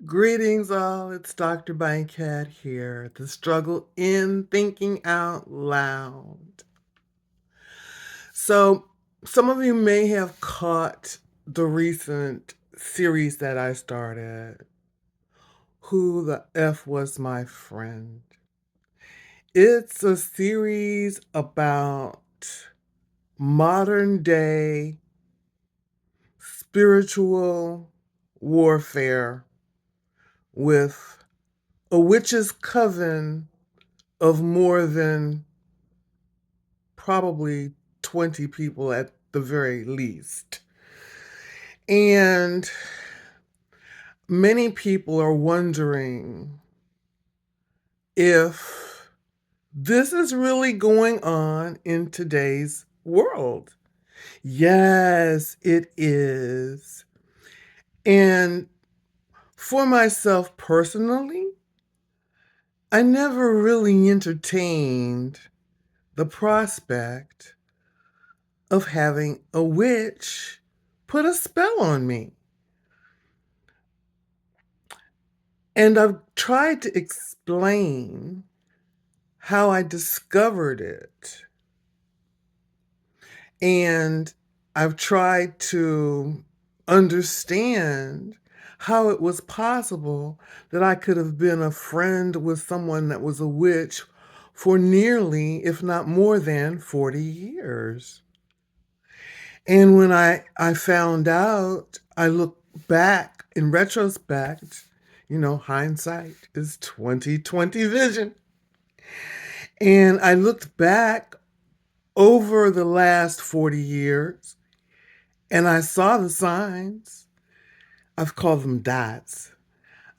Greetings, all. It's Dr. Bangcat here. The struggle in thinking out loud. So, some of you may have caught the recent series that I started, Who the F Was My Friend? It's a series about modern day spiritual warfare with a witch's coven of more than probably 20 people at the very least. And many people are wondering if this is really going on in today's world. Yes, it is. And for myself personally, I never really entertained the prospect of having a witch put a spell on me. And I've tried to explain how I discovered it. And I've tried to understand how it was possible that I could have been a friend with someone that was a witch for nearly, if not more than, 40 years. And when I found out, I look back in retrospect, hindsight is 2020 vision. And I looked back over the last 40 years and I saw the signs. I've called them dots.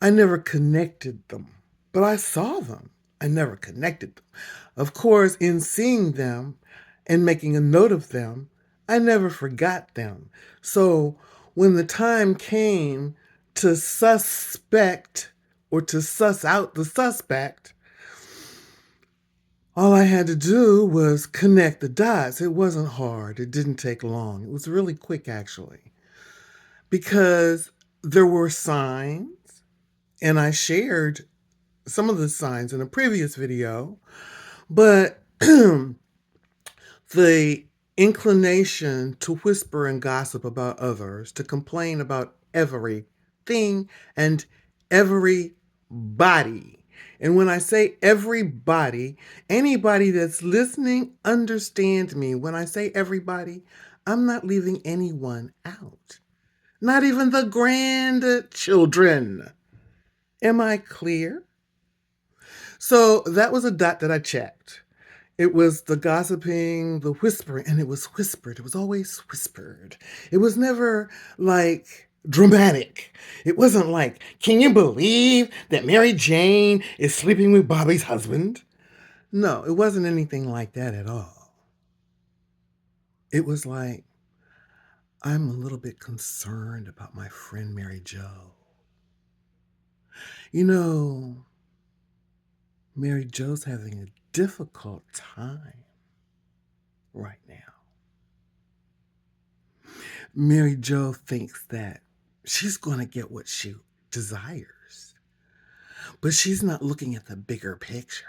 I never connected them, but I saw them. I never connected them. Of course, in seeing them and making a note of them, I never forgot them. So when the time came to suspect or to suss out the suspect, all I had to do was connect the dots. It wasn't hard. It didn't take long. It was really quick, actually, because there were signs, and I shared some of the signs in a previous video, but the inclination to whisper and gossip about others, to complain about everything and everybody. And when I say everybody, anybody that's listening, understand me. When I say everybody, I'm not leaving anyone out, not even the grandchildren. Am I clear? So that was a dot that I checked. It was the gossiping, the whispering, and it was whispered. It was always whispered. It was never like dramatic. It wasn't like, can you believe that Mary Jane is sleeping with Bobby's husband? No, it wasn't anything like that at all. It was like, I'm a little bit concerned about my friend Mary Jo. You know, Mary Jo's having a difficult time right now. Mary Jo thinks that she's going to get what she desires, but she's not looking at the bigger picture.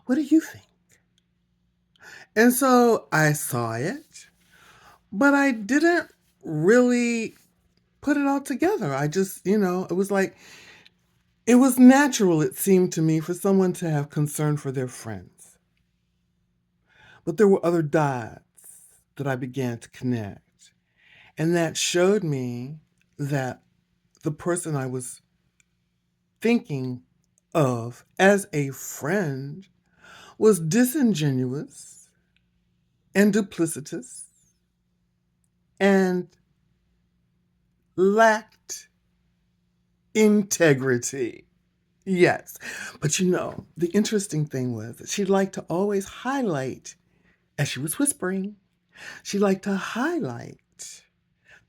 What do you think? And so I saw it, but I didn't really put it all together. I just, it was like, it was natural, it seemed to me, for someone to have concern for their friends. But there were other dots that I began to connect. And that showed me that the person I was thinking of as a friend was disingenuous and duplicitous and lacked integrity. Yes. But the interesting thing was that she liked to always highlight, as she was whispering, she liked to highlight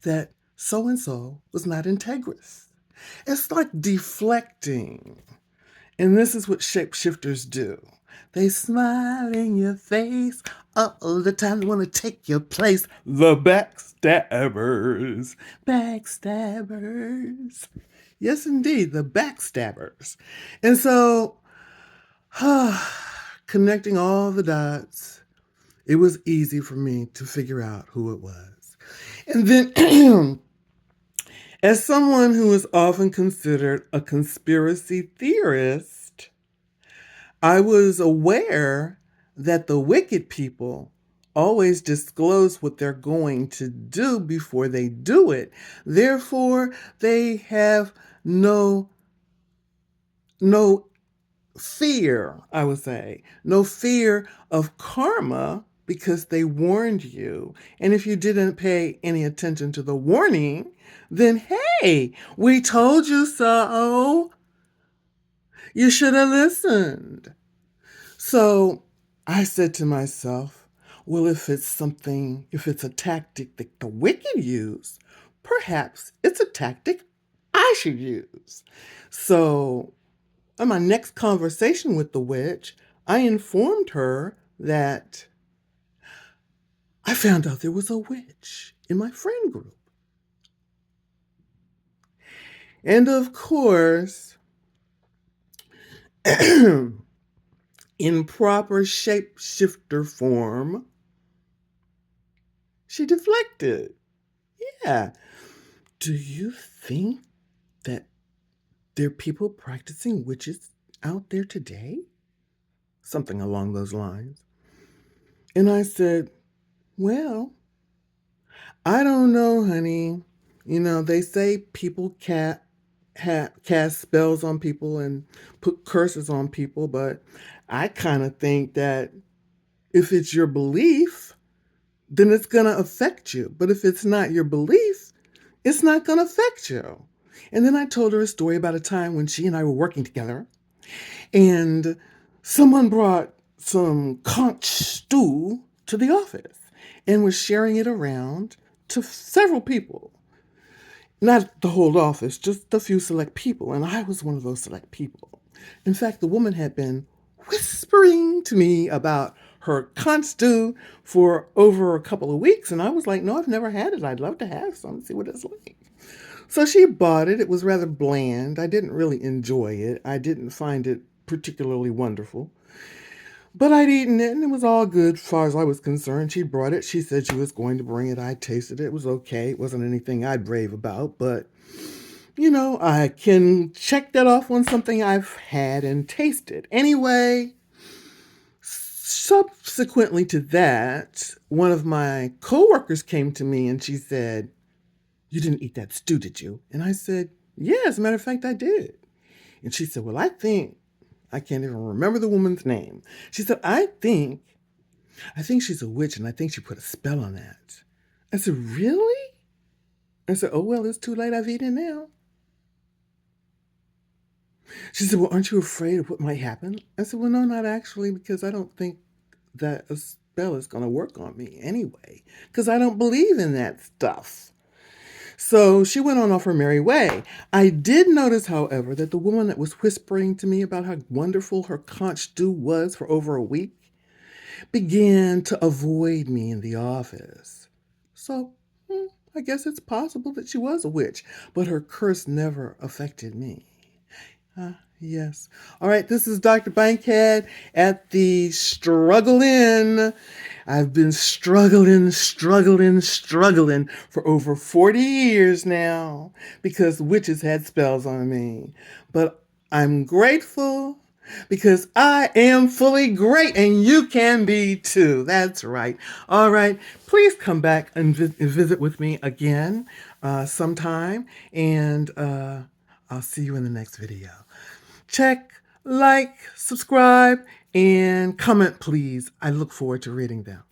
that so and so was not integrous. It's like deflecting. And this is what shapeshifters do. They smile in your face all the time. They want to take your place. The backstabbers. Backstabbers. Yes, indeed, the backstabbers. And so, connecting all the dots, it was easy for me to figure out who it was. And then, as someone who is often considered a conspiracy theorist, I was aware that the wicked people always disclose what they're going to do before they do it. Therefore, they have no no fear, I would say, no fear of karma because they warned you. And if you didn't pay any attention to the warning, then hey, we told you so. You should have listened. So I said to myself, well, if it's a tactic that the wicked use, perhaps it's a tactic I should use. So in my next conversation with the witch, I informed her that I found out there was a witch in my friend group. And of course, in proper shapeshifter form, she deflected. Yeah. Do you think that there are people practicing witches out there today? Something along those lines. And I said, well, I don't know, honey. You know, they say people cast spells on people and put curses on people, but I kind of think that if it's your belief, then it's going to affect you. But if it's not your belief, it's not going to affect you. And then I told her a story about a time when she and I were working together and someone brought some conch stew to the office and was sharing it around to several people. Not the whole office, just a few select people. And I was one of those select people. In fact, the woman had been whispering to me about her conch stew for over a couple of weeks. And I was like, no, I've never had it. I'd love to have some, see what it's like. So she bought it. It was rather bland. I didn't really enjoy it. I didn't find it particularly wonderful. But I'd eaten it and it was all good as far as I was concerned. She brought it. She said she was going to bring it. I tasted it. It was okay. It wasn't anything I'd brave about, but you know, I can check that off on something I've had and tasted. Anyway, subsequently to that, one of my coworkers came to me and she said, you didn't eat that stew, did you? And I said, yeah, as a matter of fact, I did. And she said, well, I can't even remember the woman's name. She said, I think she's a witch and I think she put a spell on that. I said, really? I said, oh, well, it's too late. I've eaten now. She said, well, aren't you afraid of what might happen? I said, well, no, not actually, because I don't think that a spell is going to work on me anyway, because I don't believe in that stuff. So she went on off her merry way. I did notice, however, that the woman that was whispering to me about how wonderful her conch stew was for over a week began to avoid me in the office. So I guess it's possible that she was a witch, but her curse never affected me. Yes. All right, this is Dr. Bankhead at the Struggle Inn. I've been struggling for over 40 years now because witches had spells on me. But I'm grateful because I am fully great and you can be too. That's right. All right. Please come back and visit with me again sometime. And I'll see you in the next video. Check, like, subscribe, and comment, please. I look forward to reading them.